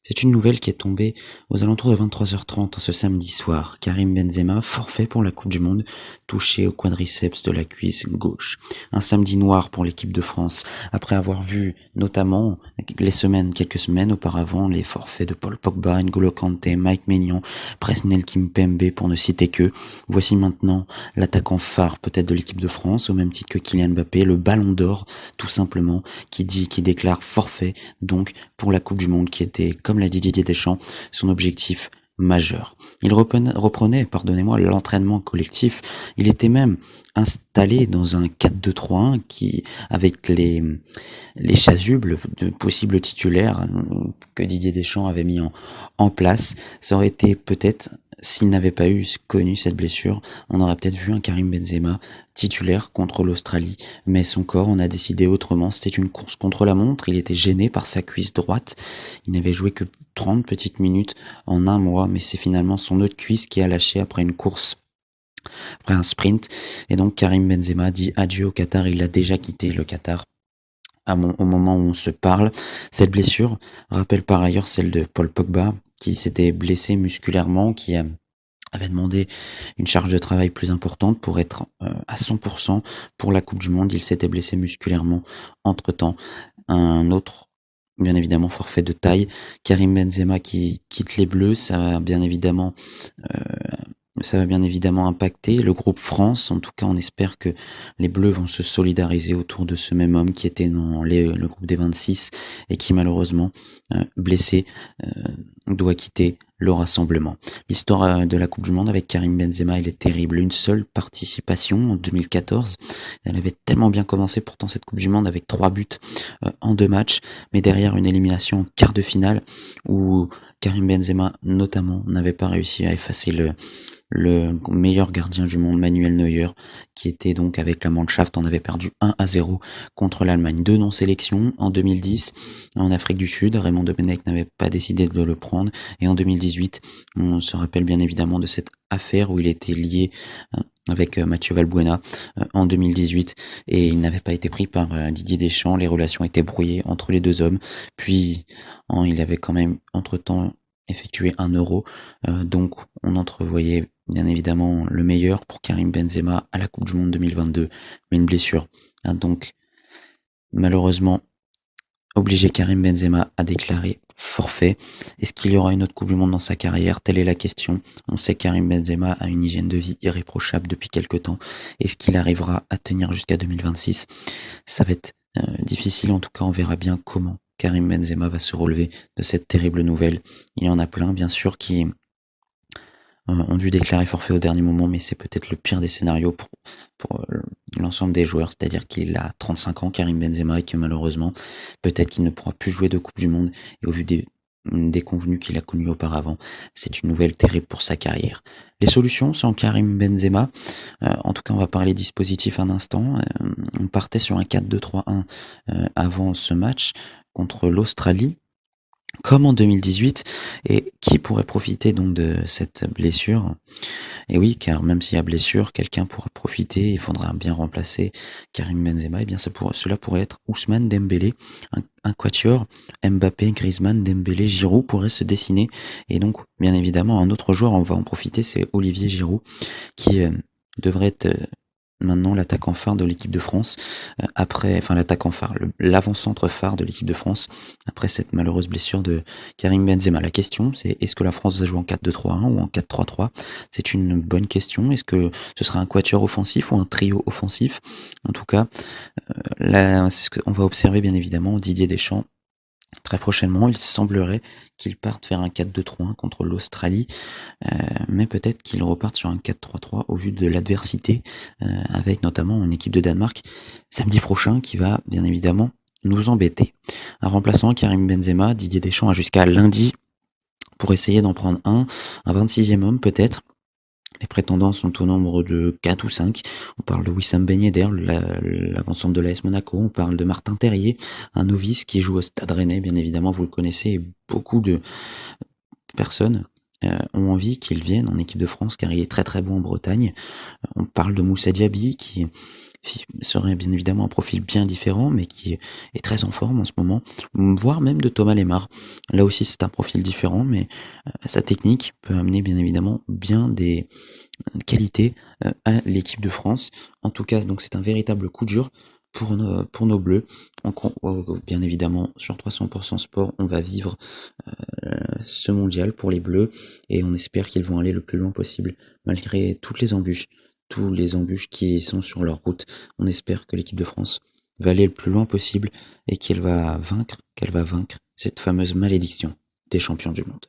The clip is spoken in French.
C'est une nouvelle qui est tombée aux alentours de 23h30 ce samedi soir. Karim Benzema, forfait pour la Coupe du Monde, touché au quadriceps de la cuisse gauche. Un samedi noir pour l'équipe de France, après avoir vu notamment quelques semaines auparavant, les forfaits de Paul Pogba, N'Golo Kanté, Mike Maignan, Presnel Kimpembe pour ne citer que. Voici maintenant l'attaquant phare peut-être de l'équipe de France, au même titre que Kylian Mbappé, le Ballon d'Or tout simplement, qui déclare forfait donc pour la Coupe du Monde, qui était, comme l'a dit Didier Deschamps, son objectif majeur. Il reprenait, pardonnez-moi, l'entraînement collectif. Il était même installé dans un 4-2-3-1 qui, avec les chasubles de possibles titulaires que Didier Deschamps avait mis en place, ça aurait été peut-être, s'il n'avait pas connu cette blessure, on aurait peut-être vu un Karim Benzema titulaire contre l'Australie, mais son corps en a décidé autrement. C'était une course contre la montre, il était gêné par sa cuisse droite, il n'avait joué que 30 petites minutes en un mois, mais c'est finalement son autre cuisse qui a lâché après une course, après un sprint, et donc Karim Benzema dit adieu au Qatar. Il a déjà quitté le Qatar au moment où on se parle. Cette blessure rappelle par ailleurs celle de Paul Pogba, qui s'était blessé musculairement, qui avait demandé une charge de travail plus importante pour être à 100% pour la Coupe du Monde. Il s'était blessé musculairement entre-temps. Un autre, bien évidemment, forfait de taille, Karim Benzema qui quitte les Bleus, euh, ça va bien évidemment impacter le groupe France. En tout cas, on espère que les Bleus vont se solidariser autour de ce même homme qui était dans le groupe des 26 et qui malheureusement, blessé, doit quitter le rassemblement. L'histoire de la Coupe du Monde avec Karim Benzema, elle est terrible. Une seule participation en 2014. Elle avait tellement bien commencé pourtant cette Coupe du Monde avec 3 buts en 2 matchs, mais derrière une élimination en quart de finale où Karim Benzema notamment n'avait pas réussi à effacer le meilleur gardien du monde, Manuel Neuer, qui était donc avec la Mannschaft. On avait perdu 1-0 contre l'Allemagne. 2 non-sélections en 2010 en Afrique du Sud. Raymond Domenech n'avait pas décidé de le prendre. Et en 2018, on se rappelle bien évidemment de cette affaire où il était lié avec Mathieu Valbuena en 2018 et il n'avait pas été pris par Didier Deschamps. Les relations étaient brouillées entre les deux hommes. Puis il avait quand même entre-temps effectué un euro. Donc on entrevoyait bien évidemment le meilleur pour Karim Benzema à la Coupe du Monde 2022, mais une blessure a donc malheureusement obligé Karim Benzema à déclarer forfait. Est-ce qu'il y aura une autre Coupe du Monde dans sa carrière? Telle est la question. On sait que Karim Benzema a une hygiène de vie irréprochable depuis quelque temps. Est-ce qu'il arrivera à tenir jusqu'à 2026? Ça va être difficile, en tout cas on verra bien comment Karim Benzema va se relever de cette terrible nouvelle. Il y en a plein bien sûr qui ont dû déclarer forfait au dernier moment, mais c'est peut-être le pire des scénarios pour l'ensemble des joueurs, c'est-à-dire qu'il a 35 ans, Karim Benzema, et que malheureusement, peut-être qu'il ne pourra plus jouer de Coupe du Monde, et au vu des convenus qu'il a connus auparavant, c'est une nouvelle terrible pour sa carrière. Les solutions sans Karim Benzema, en tout cas on va parler dispositif un instant, on partait sur un 4-2-3-1 avant ce match contre l'Australie, comme en 2018, et qui pourrait profiter donc de cette blessure? Et oui, car même s'il y a blessure, quelqu'un pourra profiter, il faudra bien remplacer Karim Benzema, et bien cela pourrait être Ousmane Dembélé, un quatuor, Mbappé, Griezmann, Dembélé, Giroud pourrait se dessiner, et donc bien évidemment un autre joueur, on va en profiter, c'est Olivier Giroud, qui devrait être maintenant l'attaquant phare de l'équipe de France, l'attaquant phare, l'avant-centre phare de l'équipe de France, après cette malheureuse blessure de Karim Benzema. La question, c'est est-ce que la France va jouer en 4-2-3-1 ou en 4-3-3? C'est une bonne question. Est-ce que ce sera un quatuor offensif ou un trio offensif? En tout cas, là, c'est ce qu'on va observer bien évidemment. Didier Deschamps, très prochainement, il semblerait qu'il parte vers un 4-2-3-1 contre l'Australie, mais peut-être qu'il reparte sur un 4-3-3 au vu de l'adversité, avec notamment une équipe de Danemark samedi prochain qui va bien évidemment nous embêter. Un remplaçant, Karim Benzema, Didier Deschamps a jusqu'à lundi pour essayer d'en prendre un 26e homme peut-être. Les prétendants sont au nombre de 4 ou 5. On parle de Wissam Ben Yedder, l'avant-centre de l'AS Monaco. On parle de Martin Terrier, un novice qui joue au Stade Rennais, bien évidemment, vous le connaissez. Et beaucoup de personnes ont envie qu'il vienne en équipe de France car il est très très bon en Bretagne. On parle de Moussa Diaby qui serait bien évidemment un profil bien différent, mais qui est très en forme en ce moment, voire même de Thomas Lemar. Là aussi, c'est un profil différent, mais sa technique peut amener bien évidemment bien des qualités à l'équipe de France. En tout cas, donc c'est un véritable coup dur pour nos Bleus. Bien évidemment, sur 300% Sport, on va vivre ce mondial pour les Bleus et on espère qu'ils vont aller le plus loin possible malgré tous les embûches qui sont sur leur route. On espère que l'équipe de France va aller le plus loin possible et qu'elle va vaincre cette fameuse malédiction des champions du monde.